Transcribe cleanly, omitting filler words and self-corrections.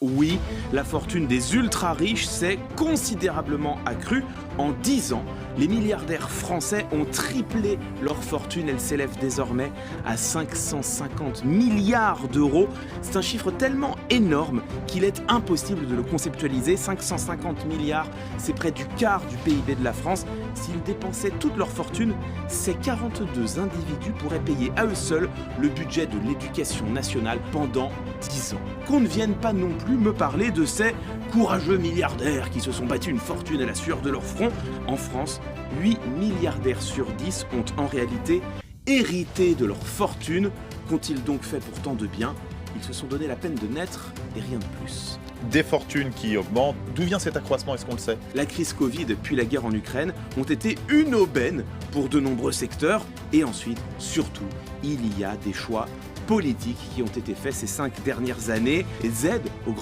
oui, la fortune des ultra-riches s'est considérablement accrue. En 10 ans, les milliardaires français ont triplé leur fortune. Elle s'élève désormais à 550 milliards d'euros. C'est un chiffre tellement énorme qu'il est impossible de le conceptualiser. 550 milliards, c'est près du quart du PIB de la France. S'ils dépensaient toute leur fortune, ces 42 individus pourraient payer à eux seuls le budget de l'éducation nationale pendant 10 ans. Qu'on ne vienne pas non plus me parler de ces courageux milliardaires qui se sont battus une fortune à la sueur de leur front. En France, 8 milliardaires sur 10 ont en réalité hérité de leur fortune. Qu'ont-ils donc fait pour tant de bien? Ils se sont donné la peine de naître et rien de plus. Des fortunes qui augmentent. D'où vient cet accroissement, est-ce qu'on le sait? La crise Covid puis la guerre en Ukraine ont été une aubaine pour de nombreux secteurs. Et ensuite, surtout, il y a des choix politiques qui ont été faits ces 5 dernières années. Et Z, au grand